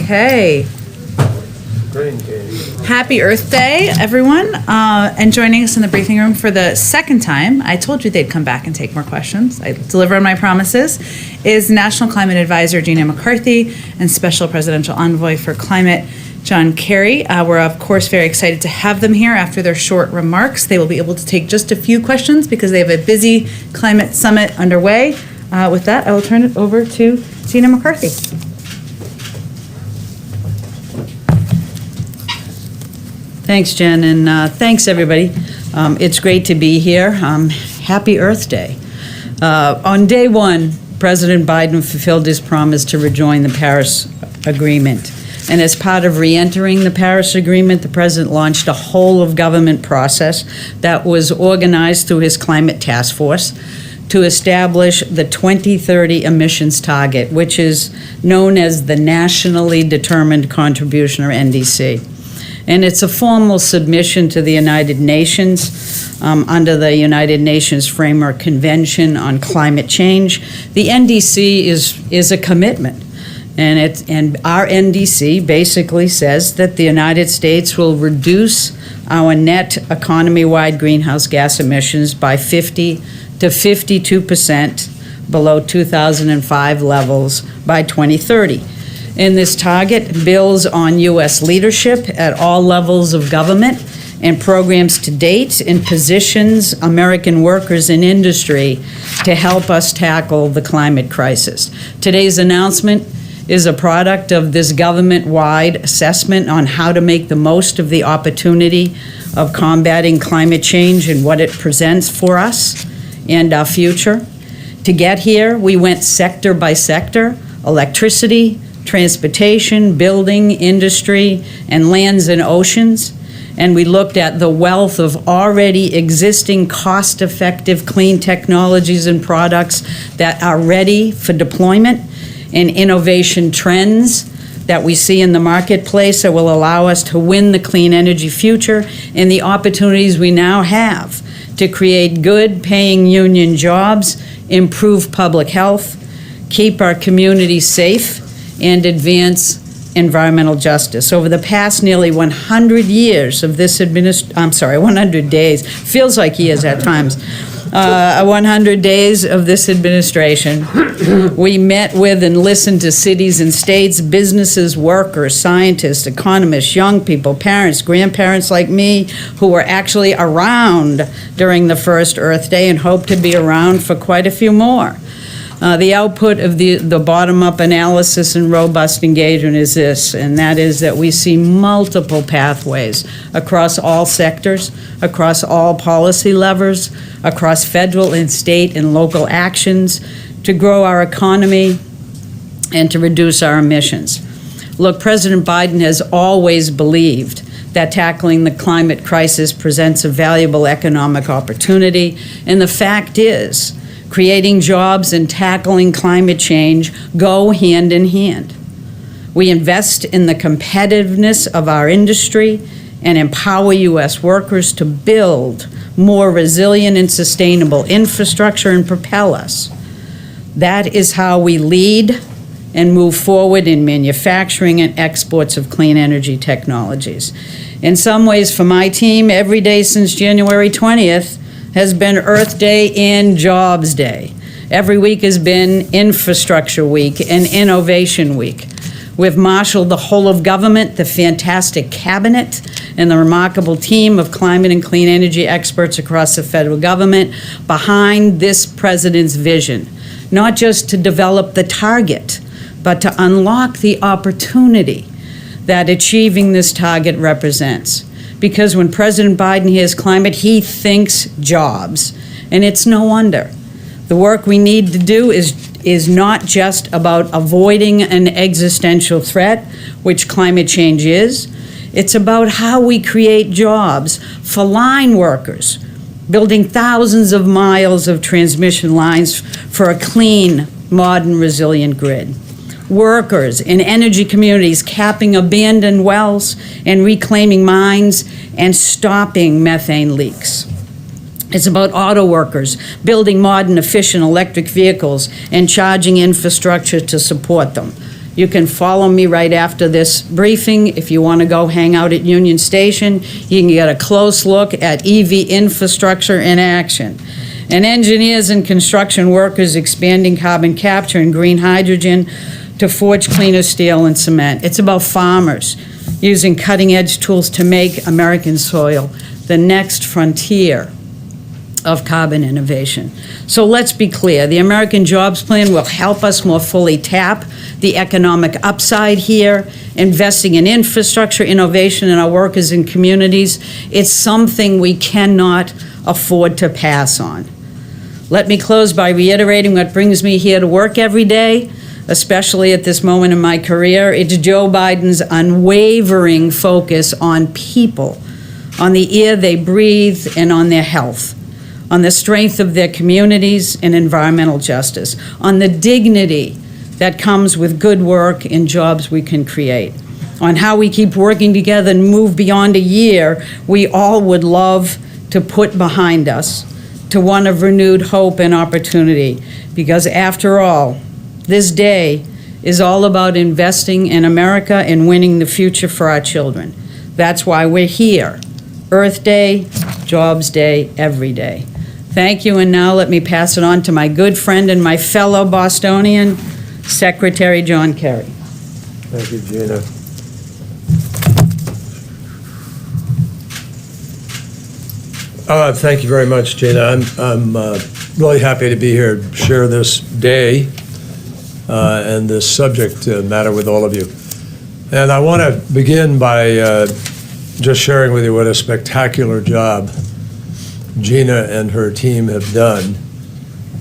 Okay. Happy Earth Day, everyone. And joining us in the briefing room for the second time, I told you they'd come back and take more questions. I deliver on my promises, is National Climate Advisor Gina McCarthy and Special Presidential Envoy for Climate, Kerry. We're, of course, very excited to have them here after their short remarks. They will be able to take just a few questions because they have a busy climate summit underway. With that, I will turn it over to Gina McCarthy. Thanks, Jen, and thanks, everybody. It's great to be here. Happy Earth Day. On day one, President Biden fulfilled his promise to rejoin the Paris Agreement. And as part of re-entering the Paris Agreement, the President launched a whole-of-government process that was organized through his Climate Task Force to establish the 2030 emissions target, which is known as the Nationally Determined Contribution, or NDC. And it's a formal submission to the United Nations under the United Nations Framework Convention on Climate Change. The NDC is a commitment, and our NDC basically says that the United States will reduce our net economy-wide greenhouse gas emissions by 50 to 52% below 2005 levels by 2030. And this target builds on U.S. leadership at all levels of government and programs to date and positions American workers in industry to help us tackle the climate crisis. Today's announcement is a product of this government-wide assessment on how to make the most of the opportunity of combating climate change and what it presents for us and our future. To get here, we went sector by sector: electricity, transportation, building, industry, and lands and oceans. And we looked at the wealth of already existing cost-effective clean technologies and products that are ready for deployment, and innovation trends that we see in the marketplace that will allow us to win the clean energy future, and the opportunities we now have to create good paying union jobs, improve public health, keep our communities safe, and advance environmental justice. Over the past nearly 100 years of this 100 days, feels like years at times, 100 days of this administration, we met with and listened to cities and states, businesses, workers, scientists, economists, young people, parents, grandparents like me, who were actually around during the first Earth Day and hope to be around for quite a few more. The output of the bottom-up analysis and robust engagement is this, and that is that we see multiple pathways across all sectors, across all policy levers, across federal and state and local actions to grow our economy and to reduce our emissions. Look, President Biden has always believed that tackling the climate crisis presents a valuable economic opportunity, and the fact is, creating jobs and tackling climate change go hand in hand. We invest in the competitiveness of our industry and empower U.S. workers to build more resilient and sustainable infrastructure and propel us. That is how we lead and move forward in manufacturing and exports of clean energy technologies. In some ways, for my team, every day since January 20th, has been Earth Day and Jobs Day. Every week has been Infrastructure Week and Innovation Week. We've marshaled the whole of government, the fantastic cabinet, and the remarkable team of climate and clean energy experts across the federal government behind this president's vision, not just to develop the target, but to unlock the opportunity that achieving this target represents. Because when President Biden hears climate, he thinks jobs. And it's no wonder. The work we need to do is not just about avoiding an existential threat, which climate change is. It's about how we create jobs for line workers, building thousands of miles of transmission lines for a clean, modern, resilient grid. Workers in energy communities capping abandoned wells and reclaiming mines and stopping methane leaks. It's about auto workers building modern, efficient electric vehicles and charging infrastructure to support them. You can follow me right after this briefing. If you want to go hang out at Union Station, you can get a close look at EV infrastructure in action. And engineers and construction workers expanding carbon capture and green hydrogen to forge cleaner steel and cement. It's about farmers using cutting-edge tools to make American soil the next frontier of carbon innovation. So let's be clear, the American Jobs Plan will help us more fully tap the economic upside here, investing in infrastructure, innovation in our workers and communities. It's something we cannot afford to pass on. Let me close by reiterating what brings me here to work every day, especially at this moment in my career. It's Joe Biden's unwavering focus on people, on the air they breathe, and on their health, on the strength of their communities and environmental justice, on the dignity that comes with good work and jobs we can create, on how we keep working together and move beyond a year we all would love to put behind us, to one of renewed hope and opportunity. Because after all, this day is all about investing in America and winning the future for our children. That's why we're here. Earth Day, Jobs Day, every day. Thank you, and now let me pass it on to my good friend and my fellow Bostonian, Secretary John Kerry. Thank you, Gina. Thank you very much, Gina. I'm really happy to be here to share this day and this subject matter with all of you. And I want to begin by just sharing with you what a spectacular job Gina and her team have done.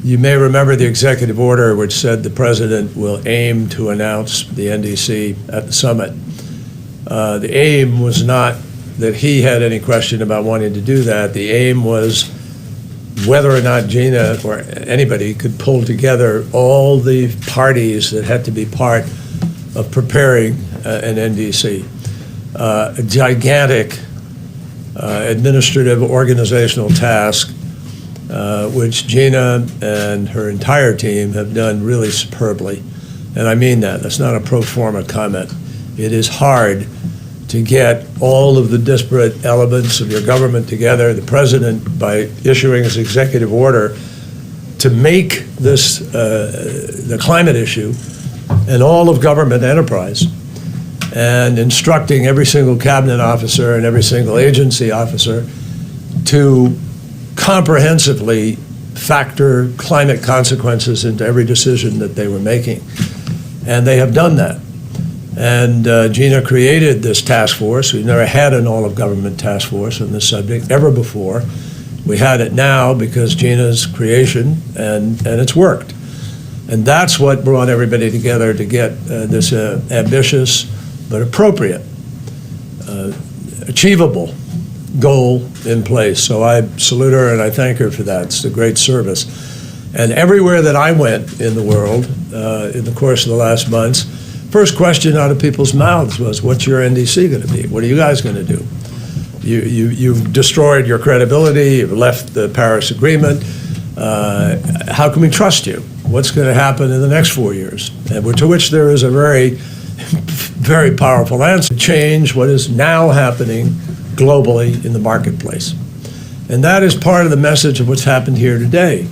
You may remember the executive order which said the president will aim to announce the NDC at the summit. The aim was not that he had any question about wanting to do that. The aim was whether or not Gina or anybody could pull together all the parties that had to be part of preparing an NDC. A gigantic administrative organizational task, which Gina and her entire team have done really superbly. And I mean that. That's not a pro forma comment. It is hard to get all of the disparate elements of your government together, the president, by issuing his executive order, to make this the climate issue and all of government enterprise, and instructing every single cabinet officer and every single agency officer to comprehensively factor climate consequences into every decision that they were making. And they have done that. And Gina created this task force. We've never had an all-of-government task force on this subject ever before. We had it now because Gina's creation, and it's worked. And that's what brought everybody together to get this ambitious but appropriate, achievable goal in place. So I salute her and I thank her for that. It's a great service. And everywhere that I went in the world in the course of the last months, first question out of people's mouths was, what's your NDC going to be? What are you guys going to do? You've destroyed your credibility. You've left the Paris Agreement. How can we trust you? What's going to happen in the next 4 years? And to which there is a very, very powerful answer. Change what is now happening globally in the marketplace. And that is part of the message of what's happened here today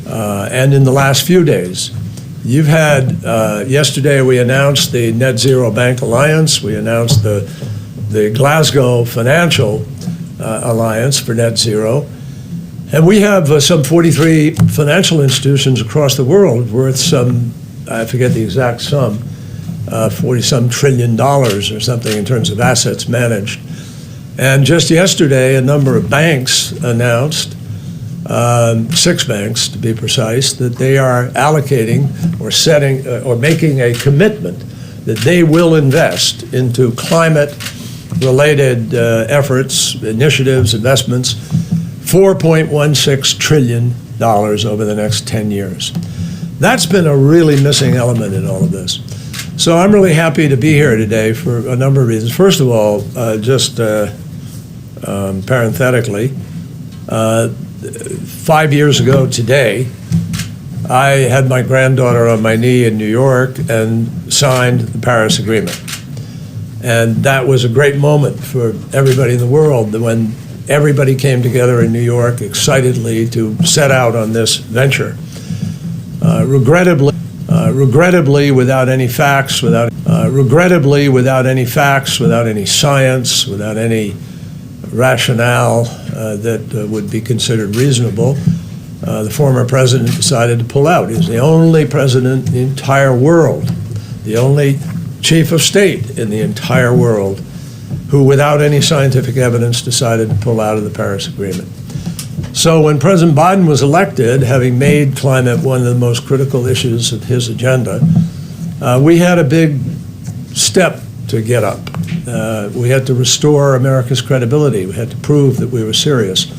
and in the last few days. You've had, yesterday we announced the Net Zero Bank Alliance. We announced the Glasgow Financial Alliance for Net Zero. And we have some 43 financial institutions across the world worth some, I forget the exact sum, 40-some trillion dollars or something in terms of assets managed. And just yesterday, a number of banks announced, 6 banks to be precise, that they are allocating or setting or making a commitment that they will invest into climate-related efforts, initiatives, investments, $4.16 trillion over the next 10 years. That's been a really missing element in all of this. So I'm really happy to be here today for a number of reasons. First of all, just parenthetically, 5 years ago today, I had my granddaughter on my knee in New York and signed the Paris Agreement. And that was a great moment for everybody in the world when everybody came together in New York excitedly to set out on this venture. Regrettably, without any facts, without any science, without any rationale that would be considered reasonable, the former president decided to pull out. He was the only president in the entire world, the only chief of state in the entire world who, without any scientific evidence, decided to pull out of the Paris Agreement. So when President Biden was elected, having made climate one of the most critical issues of his agenda, we had a big step to get up. We had to restore America's credibility. We had to prove that we were serious.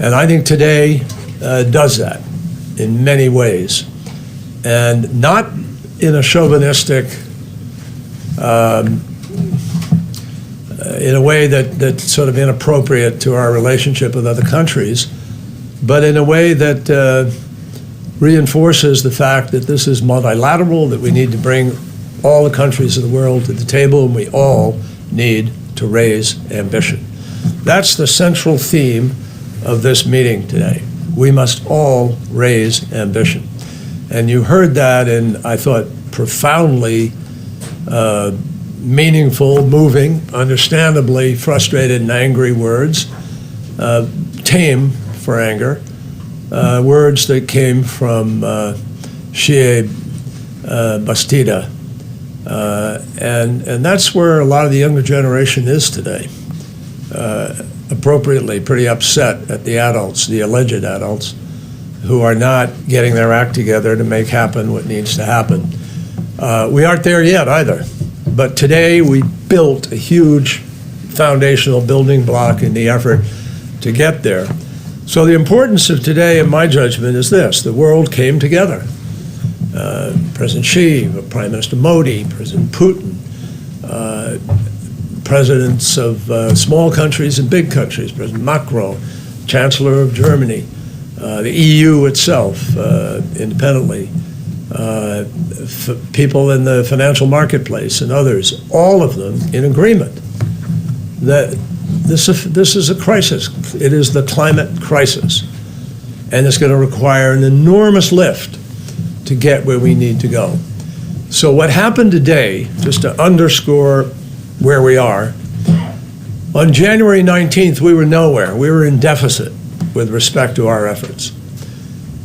And I think today does that in many ways. And not in a chauvinistic, in a way that's sort of inappropriate to our relationship with other countries, but in a way that reinforces the fact that this is multilateral, that we need to bring all the countries of the world to the table, and we all need to raise ambition. That's the central theme of this meeting today. We must all raise ambition. And you heard that in, I thought, profoundly meaningful, moving, understandably frustrated and angry words, tame for anger, words that came from Shea Bastida. And that's where a lot of the younger generation is today, appropriately pretty upset at the adults, the alleged adults, who are not getting their act together to make happen what needs to happen. We aren't there yet either, but today we built a huge foundational building block in the effort to get there. So the importance of today, in my judgment, is this: the world came together. President Xi, Prime Minister Modi, President Putin, presidents of small countries and big countries, President Macron, Chancellor of Germany, the EU itself, independently, people in the financial marketplace and others, all of them in agreement that this is a crisis. It is the climate crisis, and it's going to require an enormous lift to get where we need to go. So what happened today, just to underscore where we are, on January 19th, we were nowhere. We were in deficit with respect to our efforts.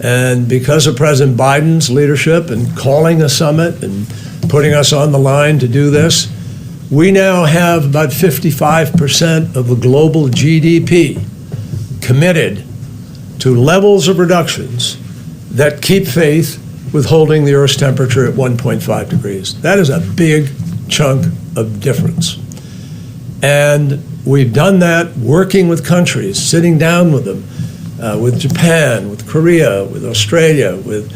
And because of President Biden's leadership and calling a summit and putting us on the line to do this, we now have about 55% of the global GDP committed to levels of reductions that keep faith with holding the Earth's temperature at 1.5 degrees. That is a big chunk of difference. And we've done that working with countries, sitting down with them, with Japan, with Korea, with Australia, with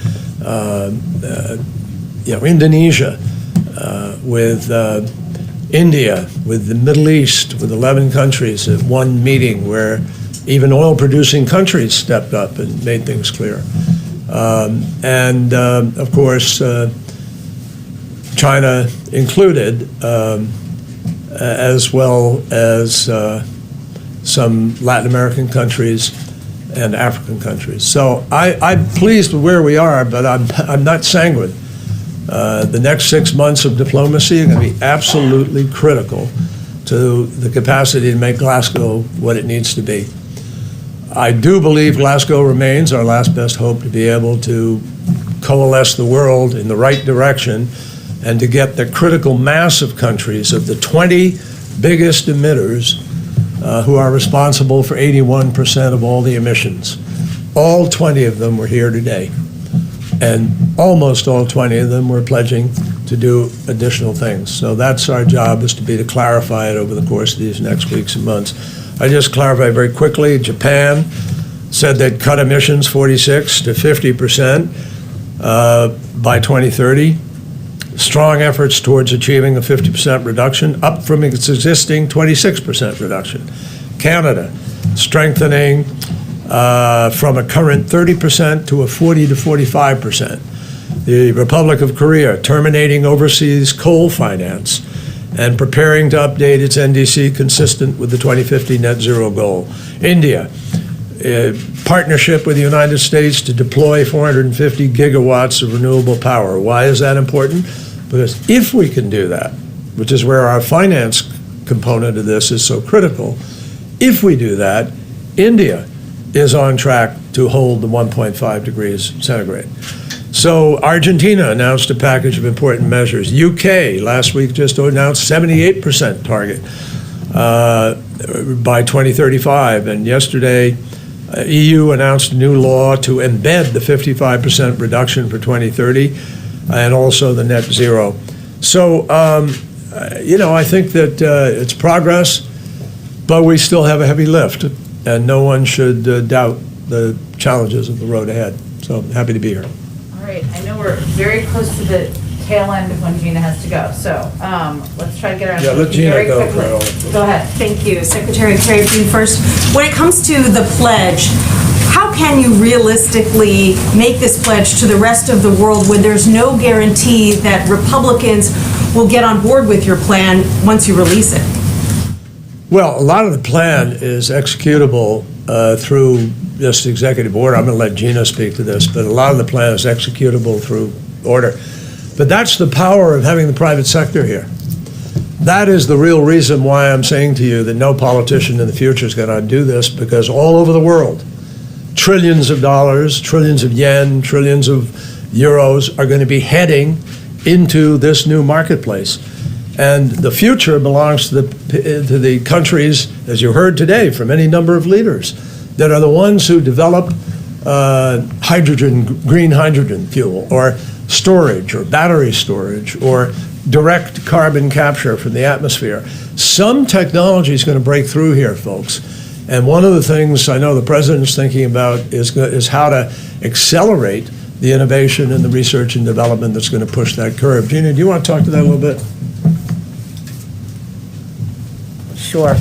Indonesia, with India, with the Middle East, with 11 countries at one meeting where even oil-producing countries stepped up and made things clear. Of course, China included, as well as some Latin American countries and African countries. So I'm pleased with where we are, but I'm not sanguine. The next 6 months of diplomacy are going to be absolutely critical to the capacity to make Glasgow what it needs to be. I do believe Glasgow remains our last best hope to be able to coalesce the world in the right direction and to get the critical mass of countries, of the 20 biggest emitters who are responsible for 81% of all the emissions. All 20 of them were here today, and almost all 20 of them were pledging to do additional things. So that's our job, is to clarify it over the course of these next weeks and months. I just clarify very quickly, Japan said they'd cut emissions 46 to 50% by 2030. Strong efforts towards achieving a 50% reduction, up from its existing 26% reduction. Canada strengthening from a current 30% to a 40 to 45%. The Republic of Korea terminating overseas coal finance and preparing to update its NDC consistent with the 2050 net zero goal. India, partnership with the United States to deploy 450 gigawatts of renewable power. Why is that important? Because if we can do that, which is where our finance component of this is so critical, if we do that, India is on track to hold the 1.5 degrees centigrade. So Argentina announced a package of important measures. UK last week just announced 78% target by 2035. And yesterday, EU announced a new law to embed the 55% reduction for 2030 and also the net zero. So, I think that it's progress, but we still have a heavy lift, and no one should doubt the challenges of the road ahead. So I'm happy to be here. All right, I know we're very close to the tail end of when Gina has to go, so let's try to get her. Yeah, let Gina very go. quickly. Go ahead. Thank you. Secretary Kerry, first. When it comes to the pledge, how can you realistically make this pledge to the rest of the world when there's no guarantee that Republicans will get on board with your plan once you release it? Well, a lot of the plan is executable through just executive order. I'm going to let Gina speak to this, but a lot of the plan is executable through order. But that's the power of having the private sector here. That is the real reason why I'm saying to you that no politician in the future is going to do this, because all over the world, trillions of dollars, trillions of yen, trillions of euros are going to be heading into this new marketplace. And the future belongs to the countries, as you heard today from any number of leaders, that are the ones who develop green hydrogen fuel, or storage, or battery storage, or direct carbon capture from the atmosphere. Some technology is going to break through here, folks. And one of the things I know the president's thinking about is how to accelerate the innovation and the research and development that's going to push that curve. Gina, do you want to talk to that a little bit? Sure.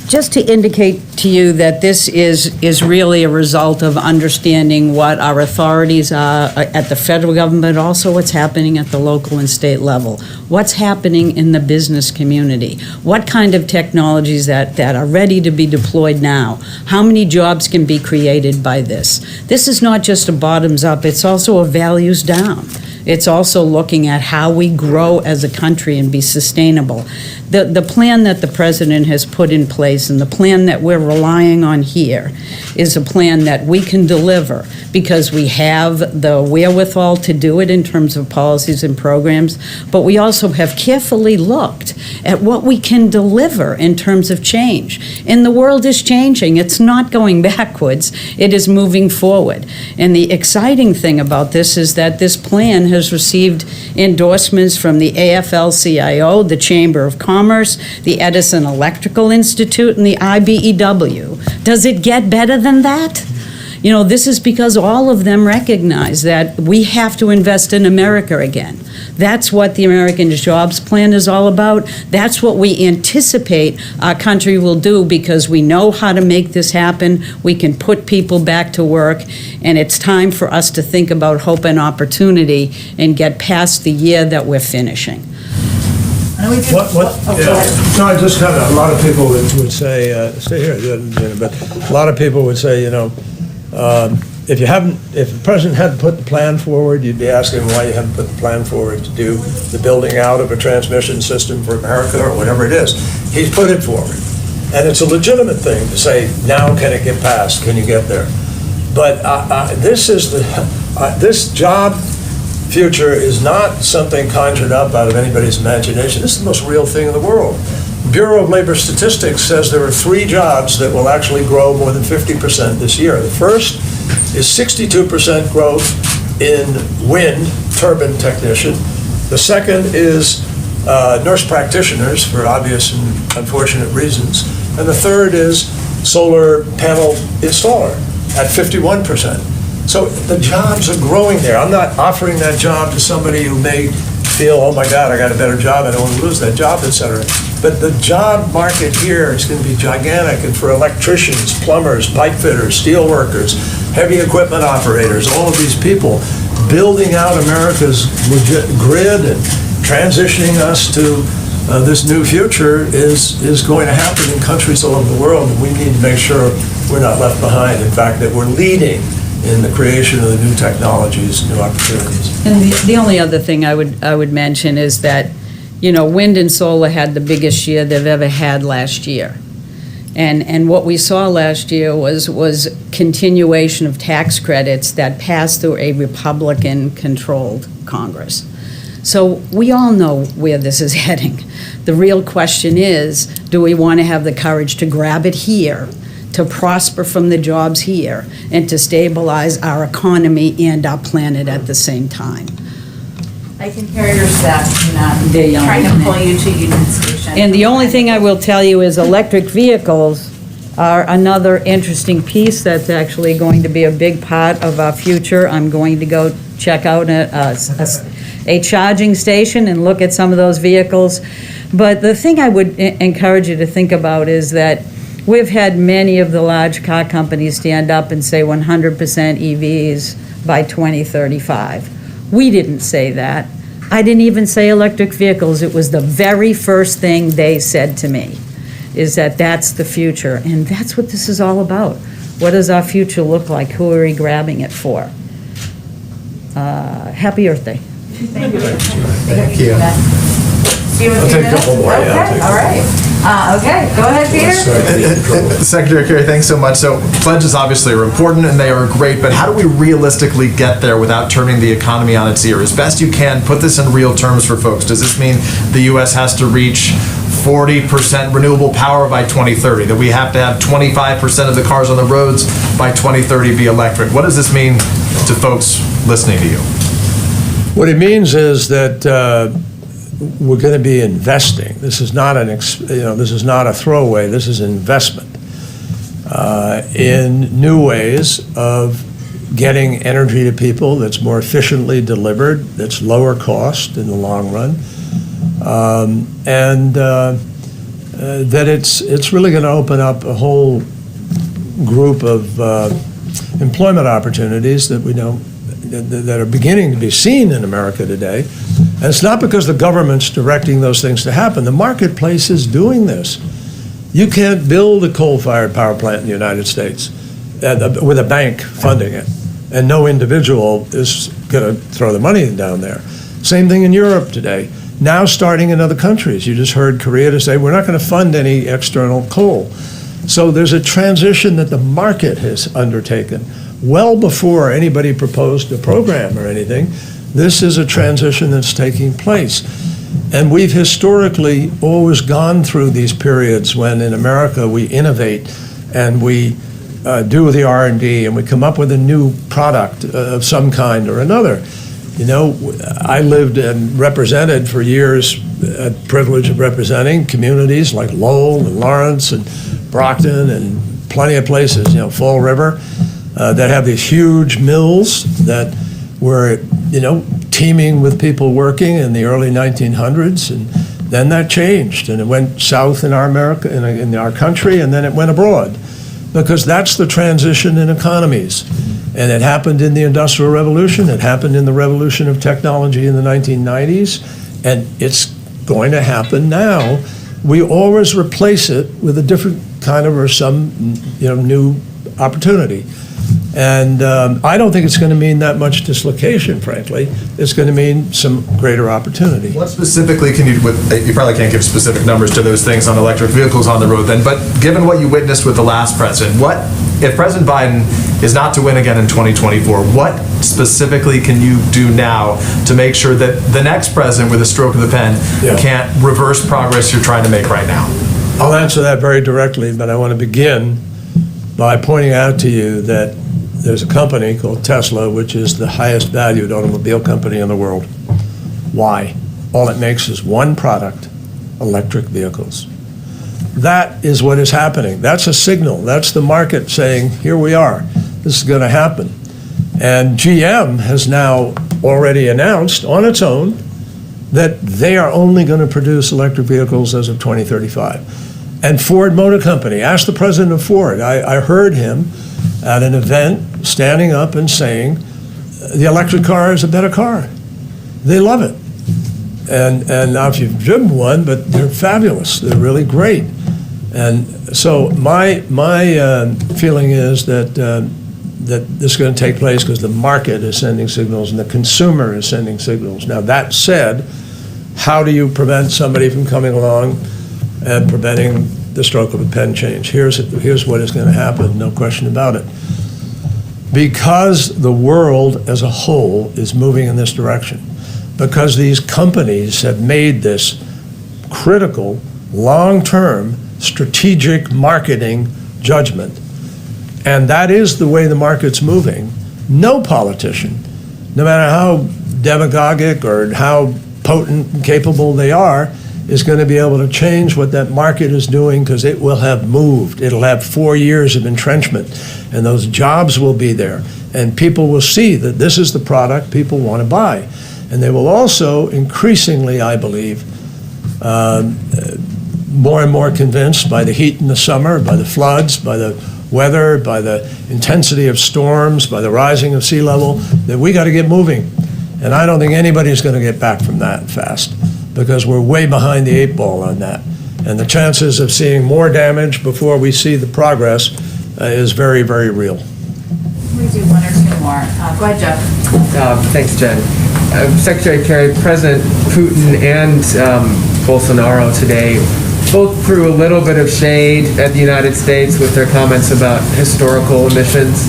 Just to indicate to you that this is really a result of understanding what our authorities are at the federal government, but also what's happening at the local and state level. What's happening in the business community? What kind of technologies that are ready to be deployed now? How many jobs can be created by this? This is not just a bottoms up, it's also a values down. It's also looking at how we grow as a country and be sustainable. The plan that the president has put in place and the plan that we're relying on here is a plan that we can deliver because we have the wherewithal to do it in terms of policies and programs, but we also have carefully looked at what we can deliver in terms of change. And the world is changing. It's not going backwards. It is moving forward. And the exciting thing about this is that this plan has received endorsements from the AFL-CIO, the Chamber of Commerce, the Edison Electrical Institute, and the IBEW. Does it get better than that? You know, this is because all of them recognize that we have to invest in America again. That's what the American Jobs Plan is all about. That's what we anticipate our country will do because we know how to make this happen. We can put people back to work, and it's time for us to think about hope and opportunity and get past the year that we're finishing. No, I just kind of, a lot of people would say, stay here, Gina, but a lot of people would say, if the president hadn't put the plan forward, you'd be asking why you haven't put the plan forward to do the building out of a transmission system for America or whatever it is. He's put it forward. And it's a legitimate thing to say, now can it get passed? Can you get there? But this job future is not something conjured up out of anybody's imagination. This is the most real thing in the world. Bureau of Labor Statistics says there are 3 jobs that will actually grow more than 50% this year. The first is 62% growth in wind turbine technician. The second is nurse practitioners for obvious and unfortunate reasons. And the third is solar panel installer at 51%. So the jobs are growing there. I'm not offering that job to somebody who made feel, oh my God, I got a better job, I don't want to lose that job, et cetera. But the job market here is going to be gigantic, and for electricians, plumbers, pipe fitters, steel workers, heavy equipment operators, all of these people, building out America's legit grid and transitioning us to this new future is going to happen in countries all over the world, and we need to make sure we're not left behind. In fact, that we're leading in the creation of the new technologies, new opportunities. And the only other thing I would mention is that, wind and solar had the biggest year they've ever had last year. And what we saw last year was continuation of tax credits that passed through a Republican-controlled Congress. So we all know where this is heading. The real question is, do we want to have the courage to grab it here, to prosper from the jobs here, and to stabilize our economy and our planet at the same time? I can carry your staff, They're yelling trying at to me. pull you to Union Station. And the only thing I will tell you is electric vehicles are another interesting piece that's actually going to be a big part of our future. I'm going to go check out a charging station and look at some of those vehicles. But the thing I would encourage you to think about is that we've had many of the large car companies stand up and say 100% EVs by 2035. We didn't say that. I didn't even say electric vehicles. It was the very first thing they said to me, is that that's the future. And that's what this is all about. What does our future look like? Who are we grabbing it for? Happy Earth Day. Thank you. Thank you. See you in a I'll few take a couple minutes? more, yeah, I'll Okay, take a all right. Okay, go ahead, Peter. Secretary Kerry, thanks so much. So pledges obviously are important and they are great, but how do we realistically get there without turning the economy on its ear? As best you can, put this in real terms for folks. Does this mean the U.S. has to reach 40% renewable power by 2030, that we have to have 25% of the cars on the roads by 2030 be electric? What does this mean to folks listening to you? What it means is that we're going to be investing. This is not this is not a throwaway. This is investment in new ways of getting energy to people that's more efficiently delivered, that's lower cost in the long run, and that it's really going to open up a whole group of employment opportunities that we don't. That are beginning to be seen in America today. And it's not because the government's directing those things to happen. The marketplace is doing this. You can't build a coal-fired power plant in the United States with a bank funding it, and no individual is going to throw the money down there. Same thing in Europe today. Now starting in other countries. You just heard Korea to say, we're not going to fund any external coal. So there's a transition that the market has undertaken. Well before anybody proposed a program or anything, this is a transition that's taking place. And we've historically always gone through these periods when in America we innovate and we do the R&D and we come up with a new product of some kind or another. I lived and represented for years, had the privilege of representing communities like Lowell and Lawrence and Brockton and plenty of places, Fall River, that have these huge mills that were, teeming with people working in the early 1900s, and then that changed, and it went south in in our country, and then it went abroad, because that's the transition in economies. And it happened in the Industrial Revolution, it happened in the revolution of technology in the 1990s, and it's going to happen now. We always replace it with a different kind of or some, new opportunity. And I don't think it's going to mean that much dislocation, frankly. It's going to mean some greater opportunity. What specifically can you probably can't give specific numbers to those things on electric vehicles on the road then, but given what you witnessed with the last president, if President Biden is not to win again in 2024, what specifically can you do now to make sure that the next president with a stroke of the pen can't reverse progress you're trying to make right now? I'll answer that very directly, but I want to begin by pointing out to you that there's a company called Tesla, which is the highest valued automobile company in the world. Why? All it makes is one product, electric vehicles. That is what is happening. That's a signal. That's the market saying, here we are. This is going to happen. And GM has now already announced on its own that they are only going to produce electric vehicles as of 2035. And Ford Motor Company, asked the president of Ford, I heard him at an event standing up and saying, the electric car is a better car. They love it. And now if you've driven one, but they're fabulous. They're really great. And so my feeling is that this is going to take place because the market is sending signals and the consumer is sending signals. Now, that said, how do you prevent somebody from coming along and preventing the stroke of a pen change? Here's what is going to happen, no question about it. Because the world as a whole is moving in this direction, because these companies have made this critical, long-term, strategic marketing judgment, and that is the way the market's moving, no politician, no matter how demagogic or how potent and capable they are, is going to be able to change what that market is doing, because it will have moved. It'll have 4 years of entrenchment, and those jobs will be there, and people will see that this is the product people want to buy. And they will also increasingly, I believe, more and more convinced by the heat in the summer, by the floods, by the weather, by the intensity of storms, by the rising of sea level, that we got to get moving. And I don't think anybody's going to get back from that fast, because we're way behind the 8 ball on that. And the chances of seeing more damage before we see the progress is very, very real. We do one or two more. Go ahead, Jeff. Thanks, Jen. Secretary Kerry, President Putin and Bolsonaro today both threw a little bit of shade at the United States with their comments about historical emissions.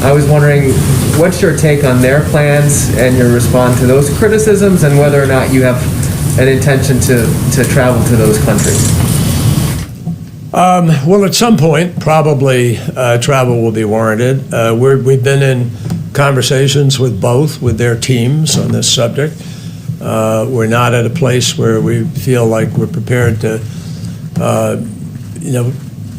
I was wondering, what's your take on their plans and your response to those criticisms, and whether or not you have an intention to travel to those countries? Well, at some point, probably travel will be warranted. We've been in conversations with both, with their teams on this subject. We're not at a place where we feel like we're prepared to,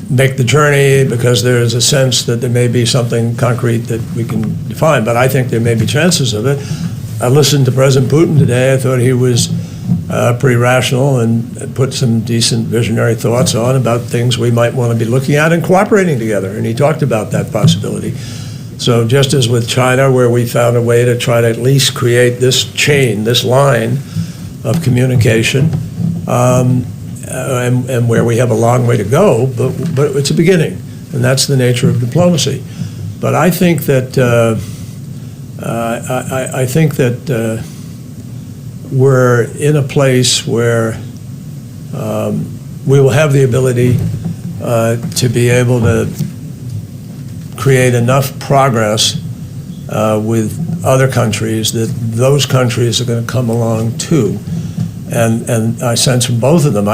make the journey, because there is a sense that there may be something concrete that we can define. But I think there may be chances of it. I listened to President Putin today. I thought he was pretty rational and put some decent visionary thoughts on about things we might want to be looking at and cooperating together. And he talked about that possibility. So just as with China, where we found a way to try to at least create this chain, this line of communication, and where we have a long way to go, but it's a beginning, and that's the nature of diplomacy. But I think that we're in a place where we will have the ability to be able to create enough progress with other countries that those countries are going to come along too. And I sense from both of them,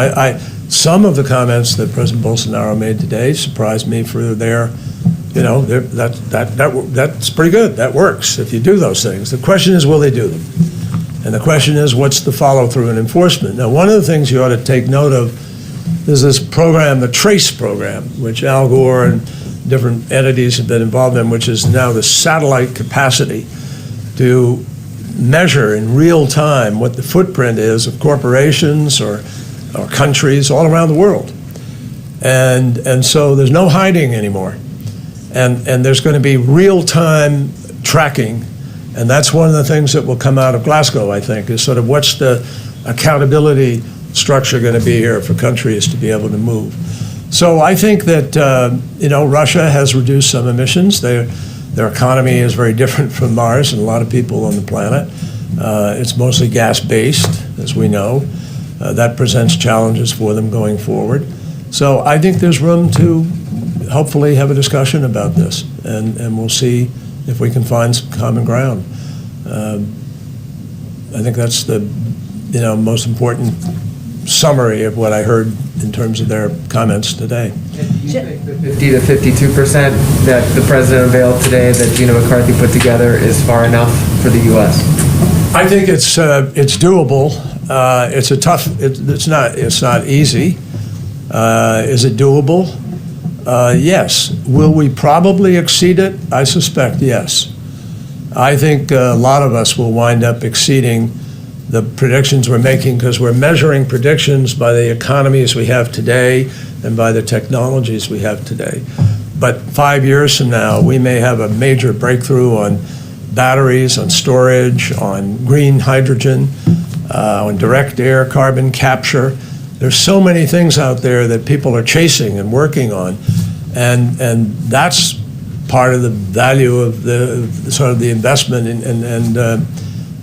some of the comments that President Bolsonaro made today surprised me for their, that's pretty good. That works if you do those things. The question is, will they do them? And the question is, what's the follow-through and enforcement? Now, one of the things you ought to take note of is this program, the TRACE program, which Al Gore and different entities have been involved in, which is now the satellite capacity to measure in real time what the footprint is of corporations or countries all around the world. And so there's no hiding anymore. And there's going to be real-time tracking. And that's one of the things that will come out of Glasgow, I think, is sort of what's the accountability structure going to be here for countries to be able to move. So I think that, Russia has reduced some emissions. Their economy is very different from ours and a lot of people on the planet. It's mostly gas-based, as we know. That presents challenges for them going forward. So I think there's room to hopefully have a discussion about this, and we'll see if we can find some common ground. I think that's the most important summary of what I heard in terms of their comments today. Do you think the 50 to 52% that the president unveiled today, that Gina McCarthy put together, is far enough for the U.S.? I think it's doable. It's a tough. It's not easy. Is it doable? Yes. Will we probably exceed it? I suspect yes. I think a lot of us will wind up exceeding the predictions we're making, because we're measuring predictions by the economies we have today and by the technologies we have today. But 5 years from now, we may have a major breakthrough on batteries, on storage, on green hydrogen, on direct air carbon capture. There's so many things out there that people are chasing and working on, and that's part of the value of the sort of the investment and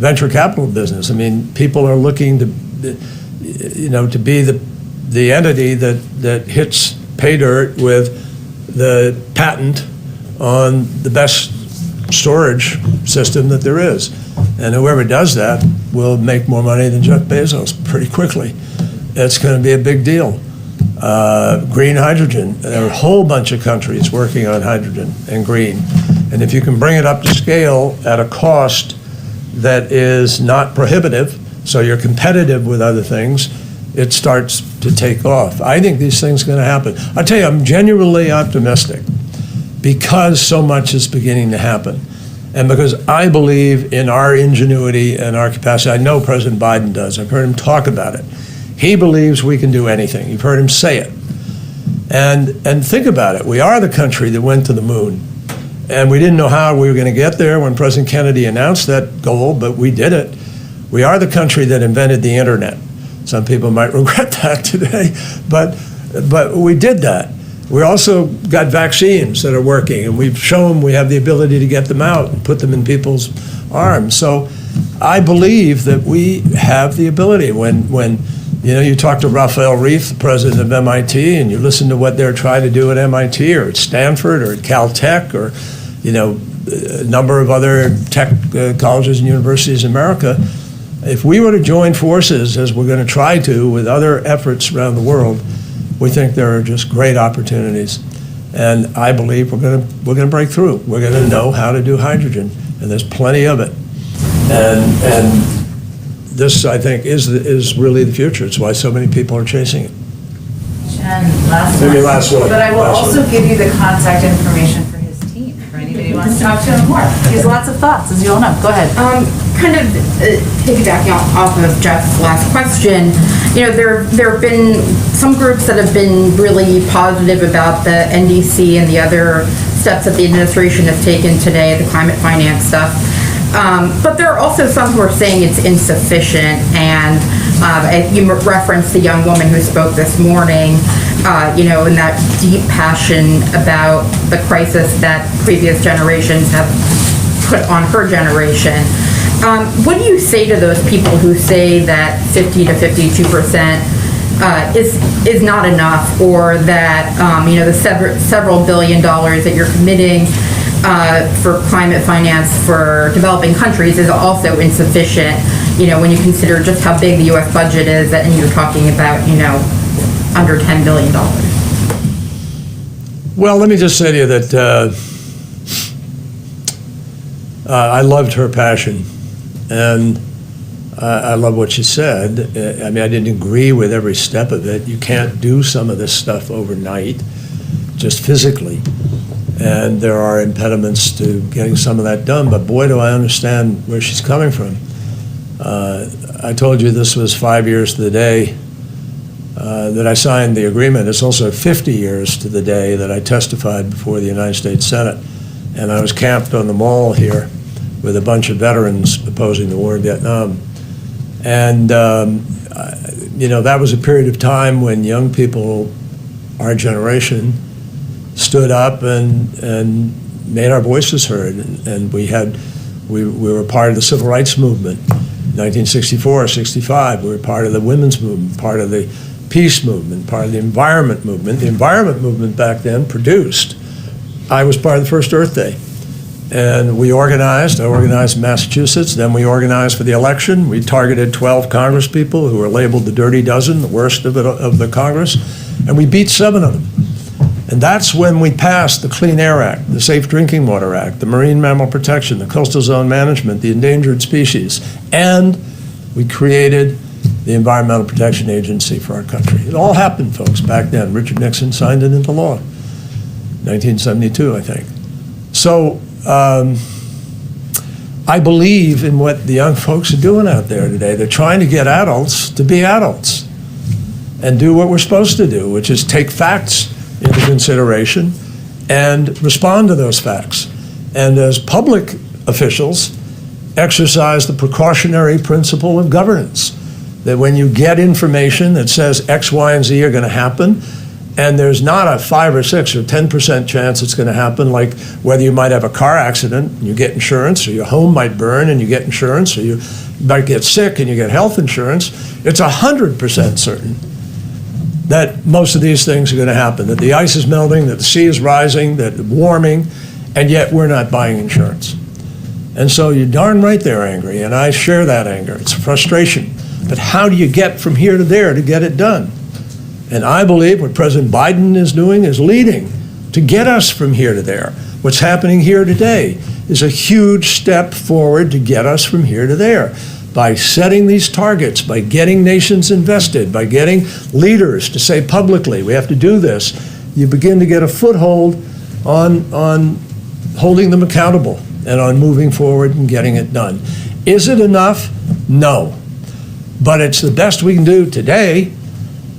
venture capital business. I mean, people are looking to, to be the entity that hits pay dirt with the patent on the best storage system that there is. And whoever does that will make more money than Jeff Bezos pretty quickly. It's going to be a big deal. Green hydrogen, there are a whole bunch of countries working on hydrogen and green. And if you can bring it up to scale at a cost that is not prohibitive, so you're competitive with other things, it starts to take off. I think these things are going to happen. I'll tell you, I'm genuinely optimistic because so much is beginning to happen. And because I believe in our ingenuity and our capacity. I know President Biden does. I've heard him talk about it. He believes we can do anything. You've heard him say it. And think about it. We are the country that went to the moon. And we didn't know how we were going to get there when President Kennedy announced that goal, but we did it. We are the country that invented the internet. Some people might regret that today, but we did that. We also got vaccines that are working, and we've shown we have the ability to get them out and put them in people's arms. So I believe that we have the ability. When you talk to Raphael Reif, the president of MIT, and you listen to what they're trying to do at MIT or at Stanford or at Caltech or a number of other tech colleges and universities in America, if we were to join forces, as we're going to try to with other efforts around the world, we think there are just great opportunities. And I believe we're going to break through. We're going to know how to do hydrogen, and there's plenty of it. And this, I think, is really the future. It's why so many people are chasing it. Jen, last Maybe one. last one. But I will Last also one. give you the contact information for his team, for anybody who wants to talk to him more. He has lots of thoughts, as you all know. Go ahead. Kind of piggybacking off of Jeff's last question, there have been some groups that have been really positive about the NDC and the other steps that the administration has taken today, the climate finance stuff. But there are also some who are saying it's insufficient, and you referenced the young woman who spoke this morning, and that deep passion about the crisis that previous generations have put on her generation. What do you say to those people who say that 50 to 52% is not enough, or that the several billion dollars that you're committing for climate finance for developing countries is also insufficient, when you consider just how big the U.S. budget is, and you're talking about, under $10 billion? Well, let me just say to you that I loved her passion, and I love what she said. I mean, I didn't agree with every step of it. You can't do some of this stuff overnight, just physically. And there are impediments to getting some of that done, but boy, do I understand where she's coming from. I told you this was 5 years to the day that I signed the agreement. It's also 50 years to the day that I testified before the United States Senate. And I was camped on the mall here with a bunch of veterans opposing the war in Vietnam. And, that was a period of time when young people, our generation, stood up and made our voices heard. And we were part of the civil rights movement, 1964, 65. We were part of the women's movement, part of the peace movement, part of the environment movement. The environment movement back then produced. I was part of the first Earth Day. And I organized in Massachusetts, then we organized for the election. We targeted 12 congresspeople who were labeled the dirty dozen, the worst of the Congress, and we beat 7 of them. And that's when we passed the Clean Air Act, the Safe Drinking Water Act, the Marine Mammal Protection, the Coastal Zone Management, the Endangered Species, and we created the Environmental Protection Agency for our country. It all happened, folks, back then. Richard Nixon signed it into law, 1972, I think. So I I believe in what the young folks are doing out there today. They're trying to get adults to be adults and do what we're supposed to do, which is take facts into consideration and respond to those facts. And as public officials, exercise the precautionary principle of governance, that when you get information that says X, Y, and Z are going to happen, and there's not a 5 or 6 or 10% chance it's going to happen, like whether you might have a car accident and you get insurance, or your home might burn and you get insurance, or you might get sick and you get health insurance, it's 100% certain that most of these things are going to happen, that the ice is melting, that the sea is rising, that it's warming, and yet we're not buying insurance. And so you're darn right they're angry, and I share that anger. It's frustration. But how do you get from here to there to get it done? And I believe what President Biden is doing is leading to get us from here to there. What's happening here today is a huge step forward to get us from here to there. By setting these targets, by getting nations invested, by getting leaders to say publicly, we have to do this, you begin to get a foothold on holding them accountable and on moving forward and getting it done. Is it enough? No. But it's the best we can do today,